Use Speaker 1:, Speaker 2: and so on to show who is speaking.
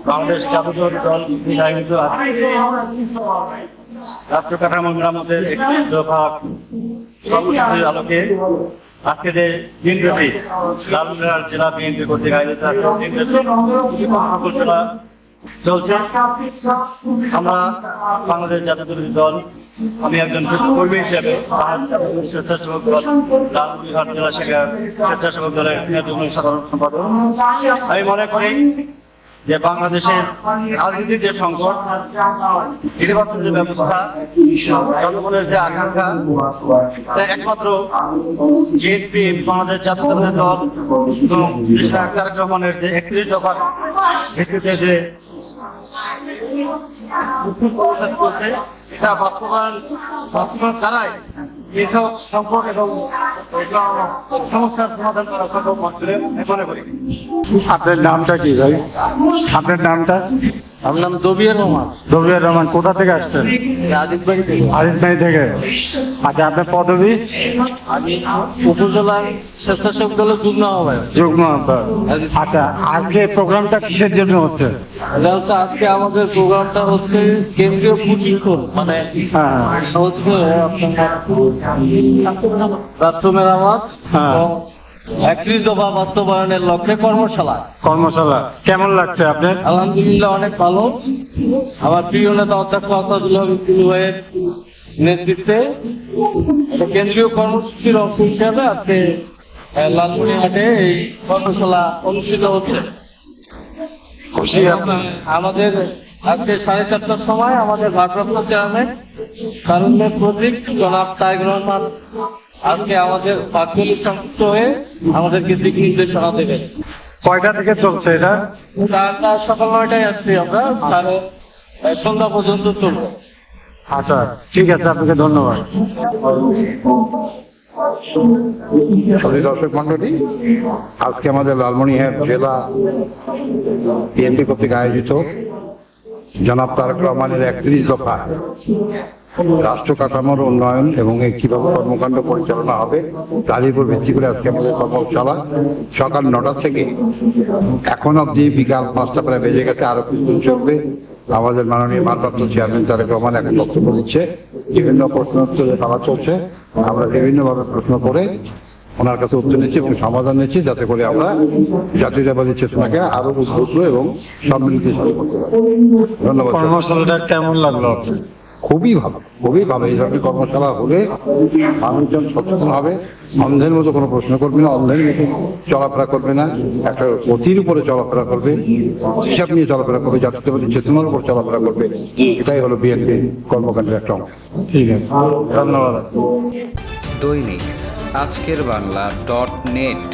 Speaker 1: বাংলাদেশ জাতীয় দল আয়োজিত রাষ্ট্র কাঠামো মেরামতের একটি দফা কর্মসূচির আলোকে আজকে যে দিনব্যাপী লালমনিরহাট জেলা বিএনপি কর্তৃক আয়োজিত আলোচনা চলছে। আমরা বাংলাদেশ জাতীয় দল, আমি একজন কর্মী হিসেবে স্বেচ্ছাসেবক দল লালমনিরহাট জেলা শাখা স্বেচ্ছাসেবক দলের সাধারণ সম্পাদক। আমি মনে করি যে বাংলাদেশের রাজনীতির যে সংকট, নির্বাচনের যে ব্যবস্থা, জনগণের যে আকাঙ্ক্ষা, একমাত্র বিএনপি বাংলাদেশ জাতীয় দল এবং তারেক রহমানের যে 31 দফার ভিত্তিতে যে এটা বাস্তবায়ন ছাড়াই এসব সংকট এবং সমস্যার সমাধান করা সম্ভব বলে মনে করি।
Speaker 2: আপনার নামটা কি ভাই? আপনার নামটা?
Speaker 3: আমার নাম দবিয়ার রহমান।
Speaker 2: দবিয়ার রহমান, কোথা থেকে আসছেন?
Speaker 3: আজিজবাড়ি থেকে।
Speaker 2: আজিজবাড়ি থেকে। আচ্ছা, আপনার পদবি?
Speaker 3: আমি উপজেলার স্বেচ্ছাসেবক দলের যুগ্ম আহ্বায়ক।
Speaker 2: যুগ্ম আহ্বায়ক। আচ্ছা, আজকে প্রোগ্রামটা কিসের জন্য হচ্ছে?
Speaker 3: আজকে আমাদের প্রোগ্রামটা হচ্ছে কেন্দ্রীয় প্রশিক্ষণ, মানে রাষ্ট্র মেরামত এবং 31 দফা বাস্তবায়নের লক্ষ্যে কর্মশালা।
Speaker 2: কেমন লাগছে আপনার?
Speaker 3: আলহামদুলিল্লাহ, অনেক ভালো। আমার প্রিয় নেতা অধ্যক্ষ আসাদুল হাবিব তুলু ভাইয়ের নেতৃত্বে কেন্দ্রীয় কর্মসূচির অংশ হিসাবে আজকে লালমনিরহাটে এই কর্মশালা অনুষ্ঠিত হচ্ছে। আমাদের আজকে 4:30টার সময় আমাদের ভারপ্রাপ্ত চেয়ারম্যান কারুণ্যের প্রতীক জনাব তারেক রহমান আজকে আমাদের বাক্যলি সংযুক্ত হয়ে আমাদেরকে দিক নির্দেশনা দেবেন।
Speaker 2: কয়টা থেকে চলছে এটা?
Speaker 3: সকাল 9টায় আসছি আমরা, সন্ধ্যা পর্যন্ত চলবে।
Speaker 2: আচ্ছা, ঠিক আছে, আপনাকে ধন্যবাদ।
Speaker 4: দর্শক মন্ডলী, আজকে আমাদের লালমনিরহাট জেলা বিএনপি কর্তৃক আয়োজিত জনাব তারেক রহমানের 31 দফা রাষ্ট্র কাঠামোর উন্নয়ন এবং কিভাবে কর্মকাণ্ড পরিচালনা হবে তার উপর ভিত্তি করে আজকে আমাদের কর্মশালা সকাল 9টা থেকে এখন অবধি বিকাল 5টা প্রায় বেজে গেছে, আরো কিছুদিন চলবে। আমাদের মাননীয় ভারপ্রাপ্ত চেয়ারম্যান তারেক রহমান এখন বক্তব্য দিচ্ছে, বিভিন্ন প্রশ্ন উত্তরে তারা চলছে। আমরা বিভিন্নভাবে প্রশ্ন করে ওনার কাছে উত্তর নিচ্ছি এবং সমাধান নিচ্ছি, যাতে করে আমরা জাতীয়তাবাদী চেতনাকে আরো উদ্বুদ্ধ এবং সম্মিলিত করতে পারি। ধন্যবাদ।
Speaker 2: কর্মশালাটা কেমন লাগলো?
Speaker 4: খুবই ভালো, খুবই ভালো। এই ধরনের কর্মশালা হলে মানুষজন সচেতন হবে, অন্ধের মতো কোনো প্রশ্ন করবে না, অন্ধের মতো চলাফেরা করবে না, একটা গতির উপরে চলাফেরা করবে, হিসাব নিয়ে চলাফেরা করবে, জাতীয়তাবাদী চেতনার উপর চলাফেরা করবে। এটাই হলো বিএনপি কর্মকাণ্ডের একটা অংশ।
Speaker 2: ঠিক আছে, ধন্যবাদ।
Speaker 5: দৈনিক আজকের বাংলা .net